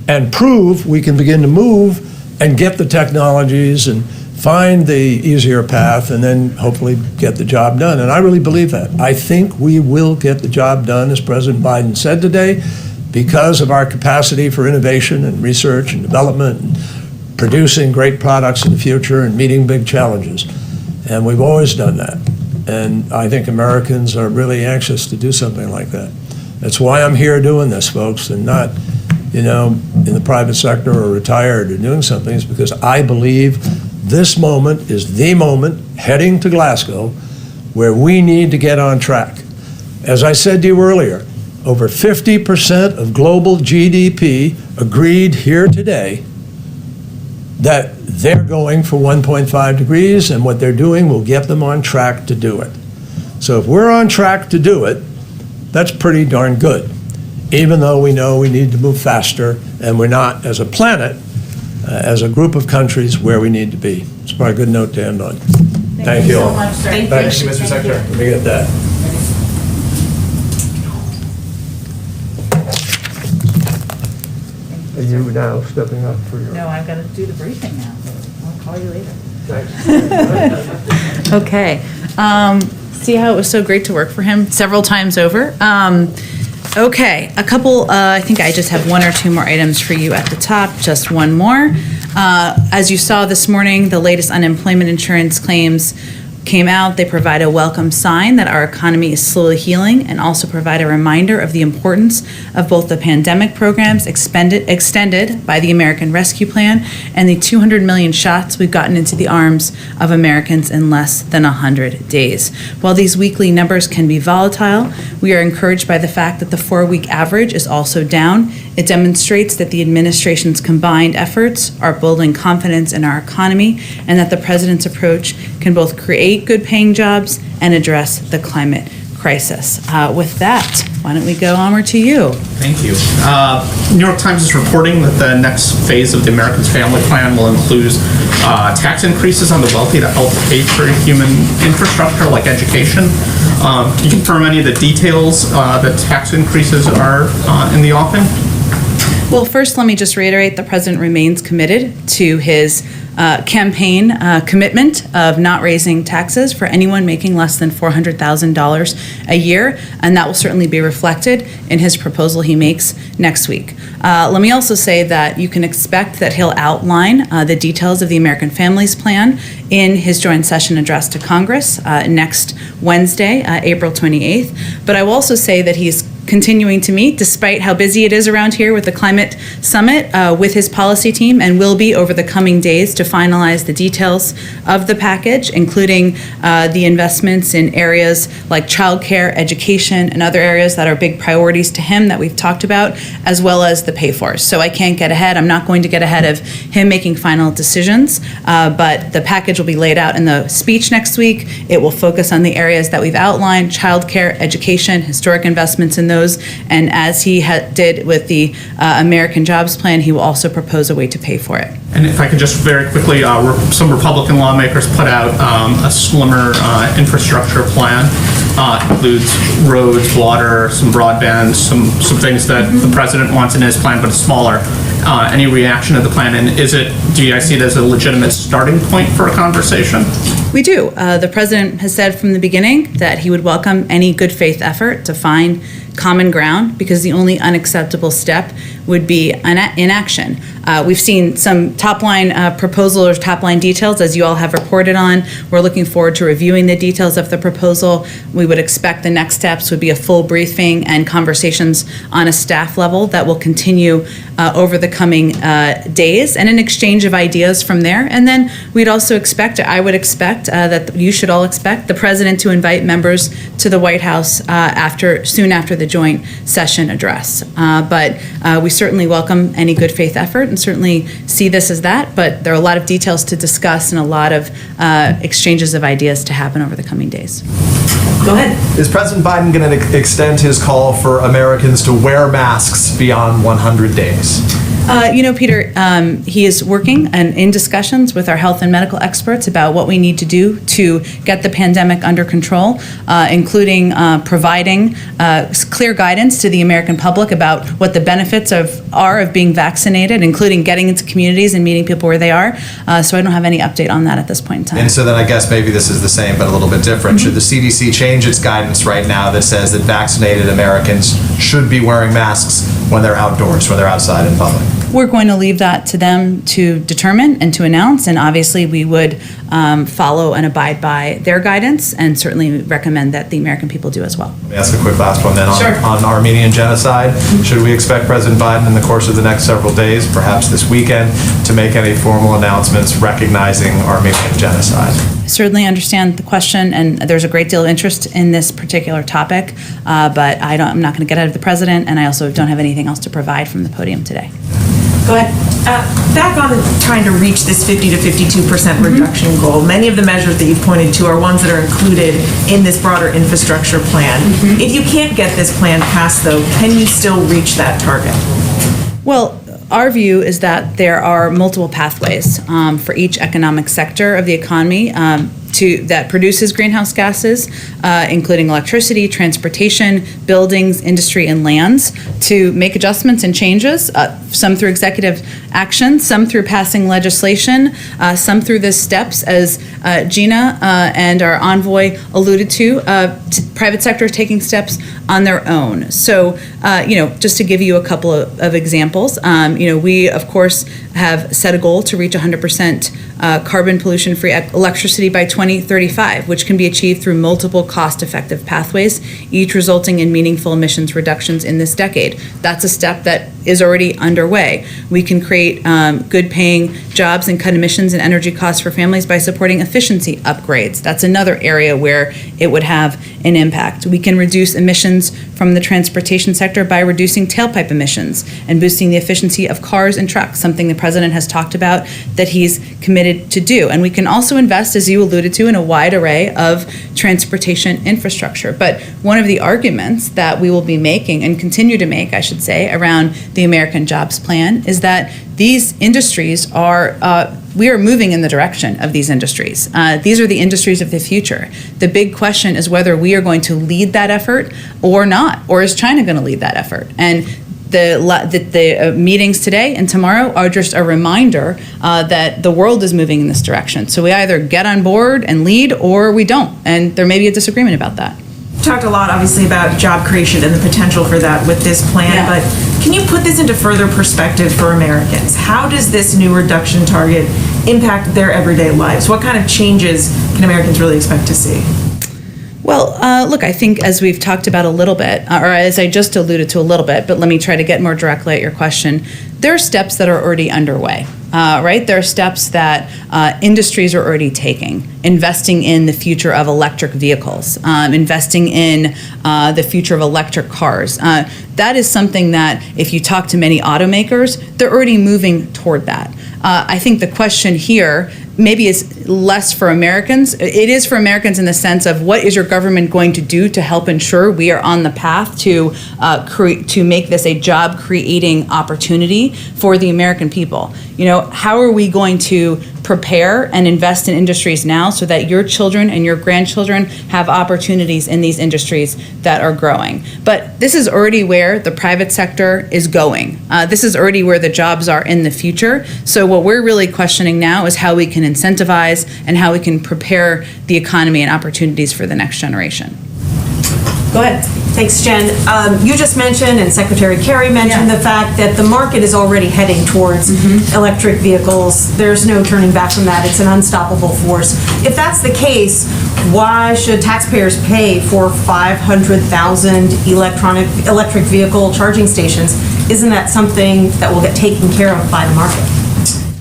and prove we can begin to move and get the technologies and find the easier path and then hopefully get the job done. And I really believe that. I think we will get the job done, as President Biden said today, because of our capacity for innovation and research and development and producing great products in the future and meeting big challenges. And we've always done that. And I think Americans are really anxious to do something like that. That's why I'm here doing this, folks, and not, in the private sector or retired or doing something. Is because I believe this moment is the moment heading to Glasgow where we need to get on track. As I said to you earlier, over 50% of global GDP agreed here today that they're going for 1.5 degrees, and what they're doing will get them on track to do it. So if we're on track to do it, that's pretty darn good, even though we know we need to move faster, and we're not, as a planet, as a group of countries, where we need to be. It's probably a good note to end on. Thank you so all. much, sir. Thanks. Thank you, Mr. Secretary. Let me get that. Are you now stepping up for your... No, I've got to do the briefing now. I'll call you later. Thanks. Okay. See how it was so great to work for him several times over? Okay, a couple, I think I just have 1 or 2 more items for you at the top, just one more. As you saw this morning, the latest unemployment insurance claims came out. They provide a welcome sign that our economy is slowly healing, and also provide a reminder of the importance of both the pandemic programs extended by the American Rescue Plan and the 200 million shots we've gotten into the arms of Americans in less than 100 days. While these weekly numbers can be volatile, we are encouraged by the fact that the 4-week average is also down. It demonstrates that the administration's combined efforts are building confidence in our economy, and that the president's approach can both create good-paying jobs and address the climate crisis. With that, why don't we go onward to you? Thank you. New York Times is reporting that the next phase of the Americans Family Plan will include tax increases on the wealthy to help pay for human infrastructure like education. Can you confirm any of the details that tax increases are in the offing? Well, first, let me just reiterate the president remains committed to his campaign commitment of not raising taxes for anyone making less than $400,000 a year, and that will certainly be reflected in his proposal he makes next week. Let me also say that you can expect that he'll outline the details of the American Families Plan in his joint session address to Congress next Wednesday, April 28th. But I will also say that he's continuing to meet, despite how busy it is around here with the climate summit, with his policy team, and will be over the coming days to finalize the details of the package, including the investments in areas like childcare, education, and other areas that are big priorities to him that we've talked about, as well as the pay-fors. So I can't get ahead. I'm not going to get ahead of him making final decisions, but the package will be laid out in the speech next week. It will focus on the areas that we've outlined: childcare, education, historic investments in those. And as he did with the American Jobs Plan, he will also propose a way to pay for it. And if I could just very quickly, some Republican lawmakers put out a slimmer infrastructure plan. Includes roads, water, some broadband, some things that the president wants in his plan, but it's smaller. Any reaction to the plan? And do you guys see it as a legitimate starting point for a conversation? We do. The president has said from the beginning that he would welcome any good faith effort to find common ground, because the only unacceptable step would be inaction. We've seen some top-line proposal or top-line details, as you all have reported on. We're looking forward to reviewing the details of the proposal. We would expect the next steps would be a full briefing and conversations on a staff level that will continue over the coming days, and an exchange of ideas from there. And then we'd also expect, I would expect, that you should all expect the president to invite members to the White House soon after the joint session address. But we certainly welcome any good faith effort and certainly see this as that, but there are a lot of details to discuss and a lot of exchanges of ideas to happen over the coming days. Go ahead. Is President Biden going to extend his call for Americans to wear masks beyond 100 days? Peter, he is working and in discussions with our health and medical experts about what we need to do to get the pandemic under control, including providing clear guidance to the American public about what the benefits are of being vaccinated, including getting into communities and meeting people where they are. So I don't have any update on that at this point in time. And so then I guess maybe this is the same but a little bit different. Should the CDC change its guidance right now that says that vaccinated Americans should be wearing masks when they're outdoors, when they're outside in public? We're going to leave that to them to determine and to announce, and obviously we would follow and abide by their guidance, and certainly recommend that the American people do as well. Let me ask a quick last one then Sure. on Armenian genocide. Should we expect President Biden in the course of the next several days, perhaps this weekend, to make any formal announcements recognizing Armenian genocide? I certainly understand the question, and there's a great deal of interest in this particular topic, but I'm not going to get out of the president, and I also don't have anything else to provide from the podium today. Go ahead. Back on trying to reach this 50 to 52% reduction goal, many of the measures that you've pointed to are ones that are included in this broader infrastructure plan. If you can't get this plan passed, though, can you still reach that target? Well, our view is that there are multiple pathways for each economic sector of the economy that produces greenhouse gases, including electricity, transportation, buildings, industry, and lands, to make adjustments and changes, some through executive action, some through passing legislation, some through the steps, as Gina and our Envoy alluded to, private sector taking steps on their own. So, just to give you a couple of examples, we, of course, have set a goal to reach 100% carbon pollution-free electricity by 2035, which can be achieved through multiple cost-effective pathways, each resulting in meaningful emissions reductions in this decade. That's a step that is already underway. We can create good-paying jobs and cut emissions and energy costs for families by supporting efficiency upgrades. That's another area where it would have an impact. We can reduce emissions from the transportation sector by reducing tailpipe emissions and boosting the efficiency of cars and trucks, something the president has talked about that he's committed to do. And we can also invest, as you alluded to, in a wide array of transportation infrastructure. But one of the arguments that we will be making, and continue to make, I should say, around the American Jobs Plan is that these industries we are moving in the direction of these industries. These are the industries of the future. The big question is whether we are going to lead that effort or not, or is China going to lead that effort? And the meetings today and tomorrow are just a reminder that the world is moving in this direction. So we either get on board and lead, or we don't, and there may be a disagreement about that. Talked a lot, obviously, about job creation and the potential for that with this plan, but can you put this into further perspective for Americans? How does this new reduction target impact their everyday lives? What kind of changes can Americans really expect to see? Well, look, I think as we've talked about a little bit, or as I just alluded to a little bit, but let me try to get more directly at your question, there are steps that are already underway. Right? There are steps that industries are already taking, investing in the future of electric vehicles, investing in the future of electric cars. That is something that if you talk to many automakers, they're already moving toward that. I think the question here maybe is less for Americans. It is for Americans in the sense of what is your government going to do to help ensure we are on the path to to make this a job creating opportunity for the American people. You know, how are we going to prepare and invest in industries now so that your children and your grandchildren have opportunities in these industries that are growing? But this is already where the private sector is going. This is already where the jobs are in the future. So what we're really questioning now is how we can incentivize and how we can prepare the economy and opportunities for the next generation. Go ahead. Thanks, Jen. You just mentioned, and Secretary Kerry mentioned, the fact that the market is already heading towards electric vehicles. There's no turning back from that. It's an unstoppable force. If that's the case, why should taxpayers pay for 500,000 electric vehicle charging stations? Isn't that something that will get taken care of by the market?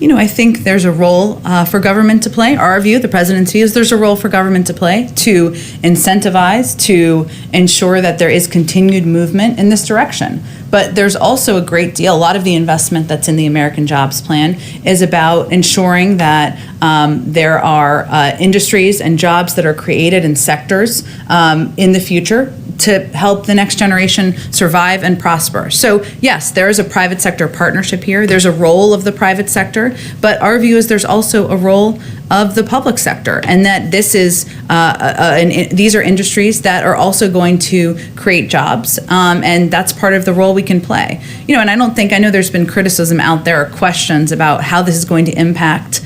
You know, I think there's a role for government to play. Our view, the president's view, is there's a role for government to play to incentivize, to ensure that there is continued movement in this direction. But there's also a great deal, a lot of the investment that's in the American Jobs Plan is about ensuring that there are industries and jobs that are created in sectors in the future to help the next generation survive and prosper. So yes, there is a private sector partnership here. There's a role of the private sector, but our view is there's also a role of the public sector, and that this is these are industries that are also going to create jobs, and that's part of the role we can play. You know, and I know there's been criticism out there, or questions about how this is going to impact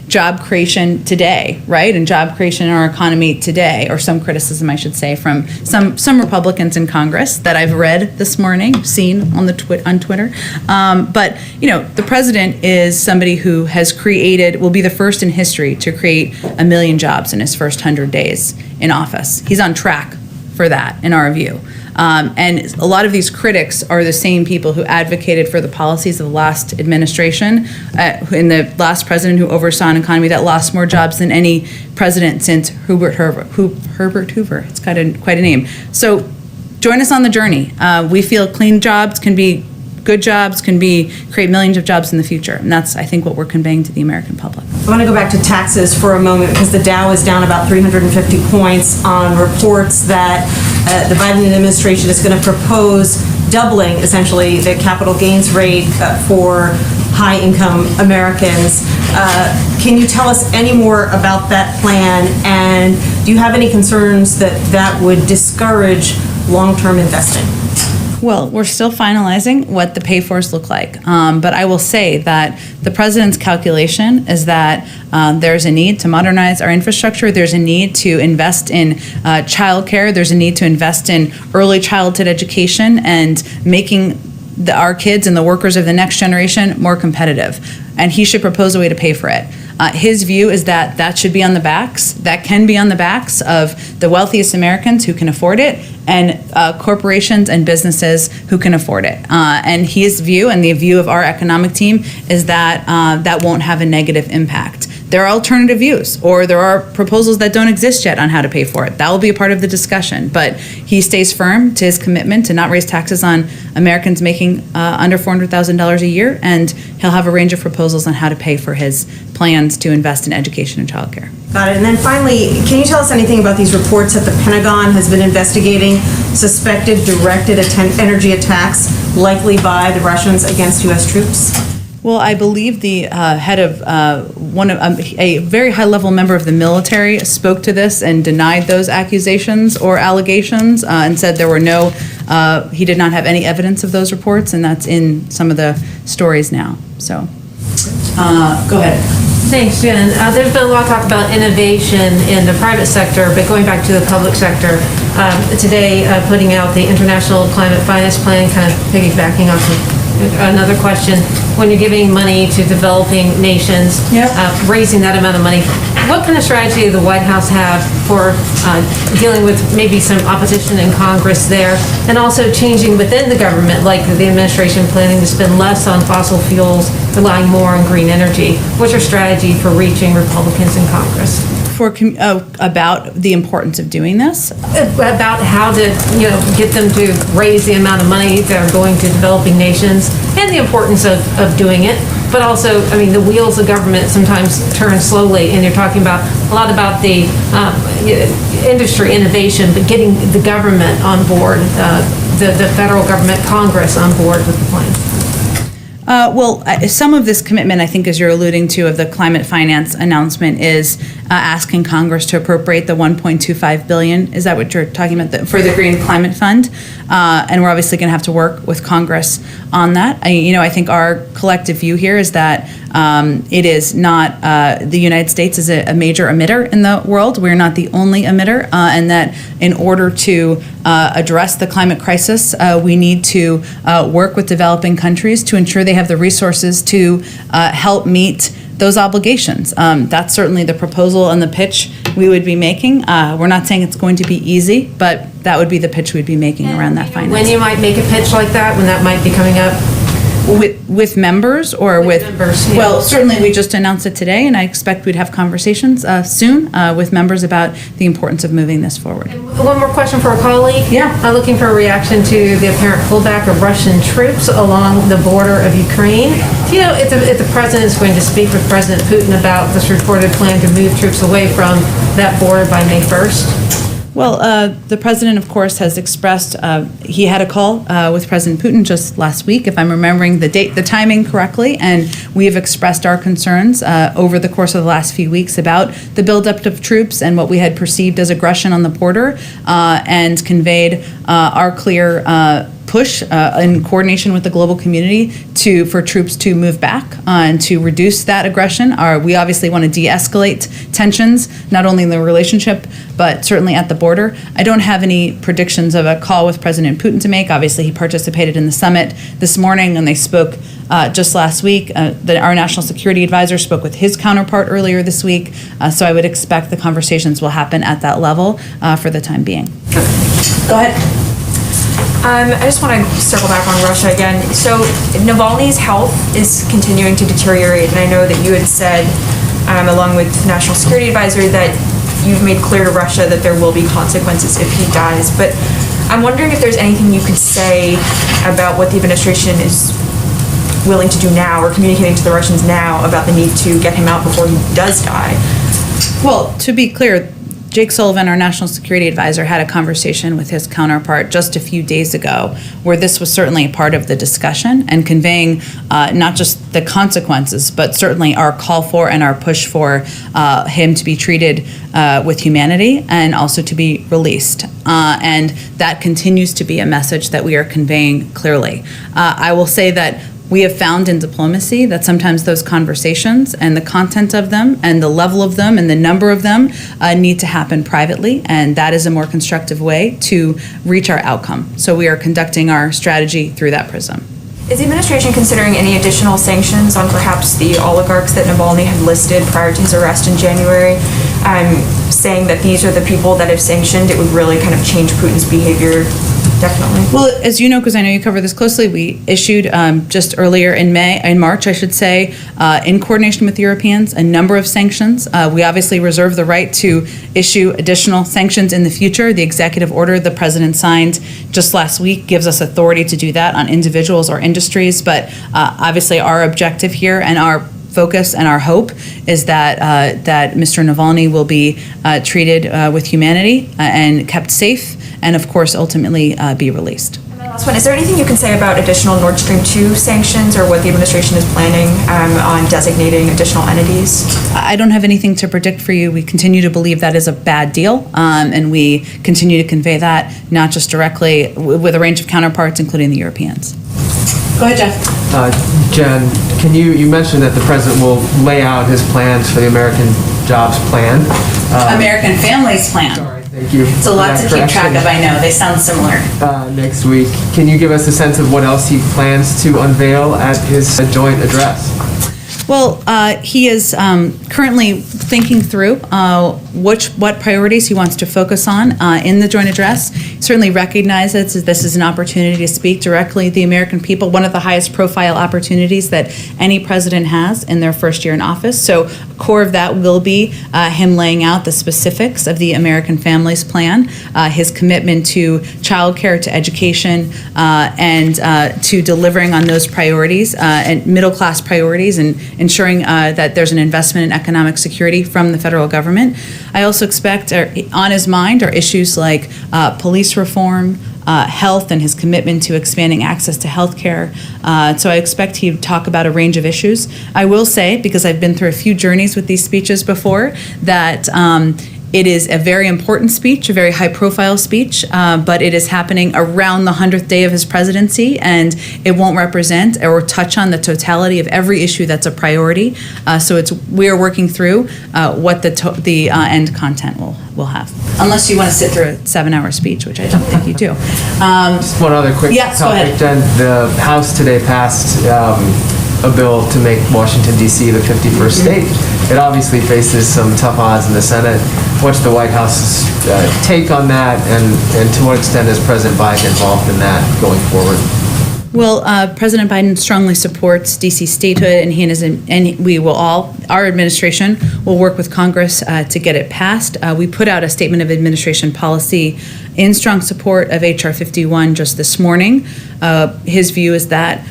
job creation today, right? And job creation in our economy today, or some criticism, I should say, from some Republicans in Congress that I've read this morning, seen on on Twitter. But you know, the president is somebody who will be the first in history to create 1 million jobs in his first 100 days in office. He's on track for that, in our view. And a lot of these critics are the same people who advocated for the policies of the last administration, in the last president who oversaw an economy that lost more jobs than any president since Herbert Hoover. It's got quite a name. So join us on the journey. We feel clean jobs can be good jobs, can create millions of jobs in the future. And that's, I think, what we're conveying to the American public. I want to go back to taxes for a moment, because the Dow is down about 350 points on reports that the Biden administration is going to propose doubling, essentially, the capital gains rate for high-income Americans. Can you tell us any more about that plan, and do you have any concerns that that would discourage long-term investing? Well, we're still finalizing what the pay-fors look like, but I will say that the president's calculation is that there's a need to modernize our infrastructure, there's a need to invest in childcare, there's a need to invest in early childhood education and making our kids and the workers of the next generation more competitive, and he should propose a way to pay for it. His view is that that can be on the backs of the wealthiest Americans who can afford it, and corporations and businesses who can afford it. And his view, and the view of our economic team, is that that won't have a negative impact. There are alternative views, or there are proposals that don't exist yet on how to pay for it. That will be a part of the discussion. But he stays firm to his commitment to not raise taxes on Americans making under $400,000 a year, and he'll have a range of proposals on how to pay for his plans to invest in education and childcare. Got it. And then finally, can you tell us anything about these reports that the Pentagon has been investigating suspected directed energy attacks, likely by the Russians, against U.S. troops? Well, I believe the head of a very high-level member of the military spoke to this and denied those accusations or allegations, and said there were he did not have any evidence of those reports, and that's in some of the stories now. So, go ahead. Thanks, Jen. There's been a lot of talk about innovation in the private sector, but going back to the public sector, today putting out the International Climate Finance Plan, kind of piggybacking off of another question, when you're giving money to developing nations, raising that amount of money, what kind of strategy does the White House have for dealing with maybe some opposition in Congress there, and also changing within the government, like the administration planning to spend less on fossil fuels, relying more on green energy? What's your strategy for reaching Republicans in Congress? About the importance of doing this? About how to, get them to raise the amount of money that are going to developing nations, and the importance of doing it. but also, I mean, the wheels of government sometimes turn slowly, and you're talking about a lot about the industry innovation, but getting the government on board, the federal government, Congress on board with the plan. Some of this commitment, I think, as you're alluding to, of the climate finance announcement is asking Congress to appropriate the $1.25 billion. Is that what you're talking about, for the Green Climate Fund? And we're obviously going to have to work with Congress on that. I think our collective view here is that it is not, the United States is a major emitter in the world. We're not the only emitter, and that in order to address the climate crisis, we need to work with developing countries to ensure they have the resources to help meet those obligations. That's certainly the proposal and the pitch we would be making. We're not saying it's going to be easy, but that would be the pitch we'd be making around that finance. When you might make a pitch like that, when that might be coming up? With members or with members, yeah. Well, certainly we just announced it today, and I expect we'd have conversations soon with members about the importance of moving this forward. One more question for a colleague. Yeah. I'm looking for a reaction to the apparent pullback of Russian troops along the border of Ukraine. Do you know if the president is going to speak with President Putin about this reported plan to move troops away from that border by May 1st? Well, the president, of course, has expressed, he had a call with President Putin just last week, if I'm remembering the timing correctly, and we have expressed our concerns over the course of the last few weeks about the buildup of troops and what we had perceived as aggression on the border, and conveyed our clear push in coordination with the global community for troops to move back and to reduce that aggression. We obviously want to de-escalate tensions, not only in the relationship, but certainly at the border. I don't have any predictions of a call with President Putin to make. Obviously, he participated in the summit this morning, and they spoke just last week. Our national security advisor spoke with his counterpart earlier this week, so I would expect the conversations will happen at that level for the time being. Go ahead. I just want to circle back on Russia again. So Navalny's health is continuing to deteriorate, and I know that you had said, along with the National Security Advisor, that you've made clear to Russia that there will be consequences if he dies. But I'm wondering if there's anything you could say about what the administration is willing to do now, or communicating to the Russians now, about the need to get him out before he does die. Well, to be clear, Jake Sullivan, our national security advisor, had a conversation with his counterpart just a few days ago where this was certainly a part of the discussion and conveying not just the consequences, but certainly our call for and our push for him to be treated with humanity and also to be released. And that continues to be a message that we are conveying clearly. I will say that we have found in diplomacy that sometimes those conversations and the content of them and the level of them and the number of them need to happen privately, and that is a more constructive way to reach our outcome. So we are conducting our strategy through that prism. Is the administration considering any additional sanctions on perhaps the oligarchs that Navalny had listed prior to his arrest in January, saying that these are the people that if sanctioned, it would really kind of change Putin's behavior? Definitely. Well, as you know, because I know you cover this closely, we issued just earlier in March, I should say, in coordination with Europeans, a number of sanctions. We obviously reserve the right to issue additional sanctions in the future. The executive order the president signed just last week gives us authority to do that on individuals or industries. But obviously, our objective here and our focus and our hope is that that Mr. Navalny will be treated with humanity and kept safe, and of course ultimately be released. And my last one, is there anything you can say about additional Nord Stream 2 sanctions, or what the administration is planning on designating additional entities? I don't have anything to predict for you. We continue to believe that is a bad deal, and we continue to convey that not just directly with a range of counterparts, including the Europeans. Go ahead, Jeff. Jen, you mentioned that the president will lay out his plans for the American Jobs Plan. American Families Plan. Sorry, thank you. It's a lot to keep track of, I know. They sound similar. Next week. Can you give us a sense of what else he plans to unveil at his joint address? Well, he is currently thinking through what priorities he wants to focus on in the joint address. He certainly recognizes that this is an opportunity to speak directly to the American people, one of the highest profile opportunities that any president has in their first year in office. So a core of that will be him laying out the specifics of the American Families Plan, his commitment to childcare, to education, and to delivering on those priorities and middle-class priorities and ensuring that there's an investment in economic security from the federal government. I also expect on his mind are issues like police reform, health, and his commitment to expanding access to health care. So I expect he would talk about a range of issues. I will say, because I've been through a few journeys with these speeches before, that it is a very important speech, a very high-profile speech, but it is happening around the 100th day of his presidency, and it won't represent or touch on the totality of every issue that's a priority. So we are working through what the end content will have. Unless you want to sit through a 7-hour speech, which I don't think you do. Just one other quick Yes, go topic, ahead. Jen. The House today passed a bill to make Washington, D.C. the 51st state. It obviously faces some tough odds in the Senate. What's the White House's take on that, and to what extent is President Biden involved in that going forward? Well, President Biden strongly supports D.C. statehood, and we will our administration will work with Congress to get it passed. We put out a statement of administration policy in strong support of H.R. 51 just this morning. His view is that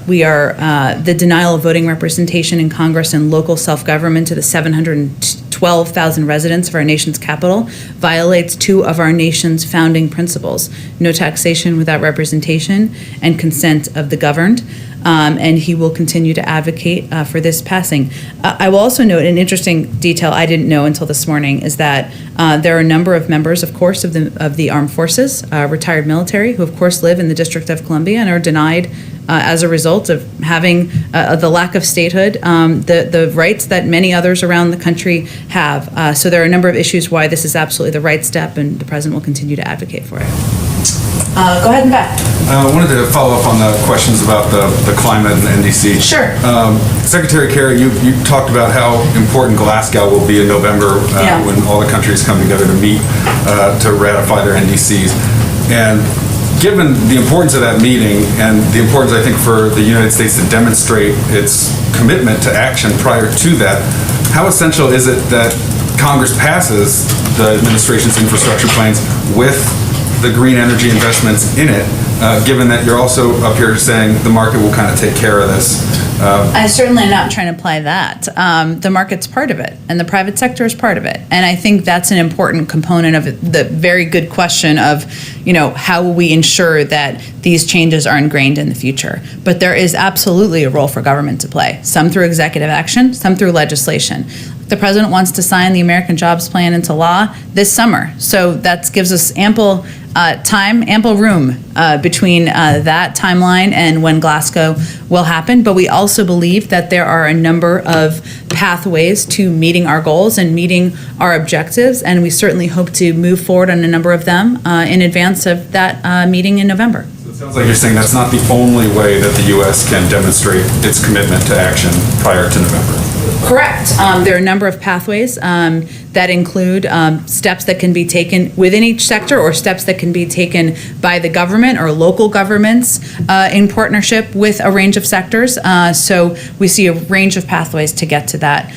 we are the denial of voting representation in Congress and local self-government to the 712,000 residents of our nation's capital violates two of our nation's founding principles: no taxation without representation and consent of the governed. And he will continue to advocate for this passing. I will also note an interesting detail I didn't know until this morning is that there are a number of members, of course, of the armed forces, retired military, who of course live in the District of Columbia and are denied as a result of having the lack of statehood, the rights that many others around the country have. So there are a number of issues why this is absolutely the right step, and the president will continue to advocate for it. Go ahead and back. I wanted to follow up on the questions about the climate and NDC. Sure. Secretary Kerry, you talked about how important Glasgow will be in November when all the countries come together to meet to ratify their NDCs. And given the importance of that meeting and the importance, I think, for the United States to demonstrate its commitment to action prior to that, how essential is it that Congress passes the administration's infrastructure plans with the green energy investments in it, given that you're also up here saying the market will kind of take care of this? I certainly am not trying to apply that. The market's part of it, and the private sector is part of it. And I think that's an important component of the very good question of, how will we ensure that these changes are ingrained in the future? But there is absolutely a role for government to play, some through executive action, some through legislation. The president wants to sign the American Jobs Plan into law this summer. So that gives us ample time, ample room between that timeline and when Glasgow will happen. But we also believe that there are a number of pathways to meeting our goals and meeting our objectives. And we certainly hope to move forward on a number of them in advance of that meeting in November. So it sounds like you're saying that's not the only way that the U.S. can demonstrate its commitment to action prior to November. Correct. There are a number of pathways that include steps that can be taken within each sector or steps that can be taken by the government or local governments in partnership with a range of sectors. So we see a range of pathways to get to that,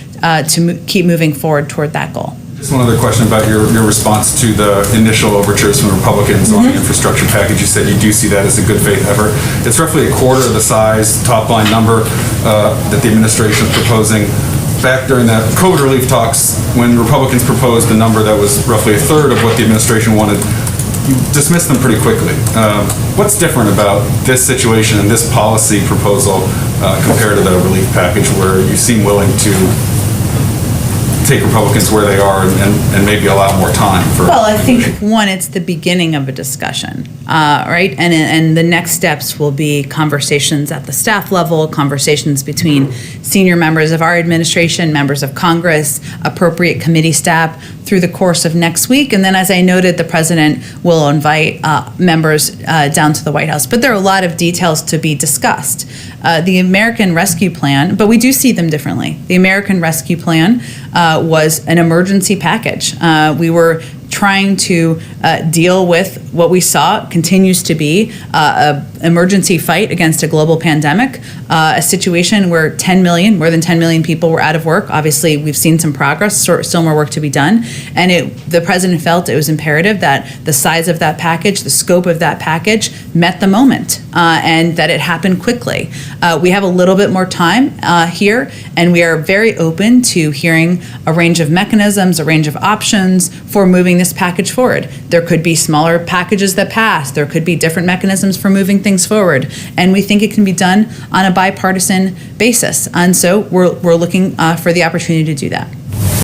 keep moving forward toward that goal. Just one other question about your response to the initial overtures from Republicans on the infrastructure package. You said you do see that as a good faith effort. It's roughly a quarter of the size, top line number that the administration is proposing. Back during the COVID relief talks, when Republicans proposed a number that was roughly a third of what the administration wanted, you dismissed them pretty quickly. What's different about this situation and this policy proposal compared to the relief package, where you seem willing to take Republicans where they are and maybe allow more time for? Well, I think, one, it's the beginning of a discussion. right? And the next steps will be conversations at the staff level, conversations between senior members of our administration, members of Congress, appropriate committee staff through the course of next week. And then, as I noted, the president will invite members down to the White House. But there are a lot of details to be discussed. The American Rescue Plan, but we do see them differently. The American Rescue Plan was an emergency package. We were trying to deal with what we saw continues to be an emergency fight against a global pandemic, a situation where more than 10 million people were out of work. Obviously, we've seen some progress, still more work to be done. And the president felt it was imperative that the size of that package, the scope of that package met the moment, and that it happened quickly. We have a little bit more time here, and we are very open to hearing a range of mechanisms, a range of options for moving this package forward. There could be smaller packages that pass. There could be different mechanisms for moving things forward. And we think it can be done on a bipartisan basis. And so we're looking for the opportunity to do that.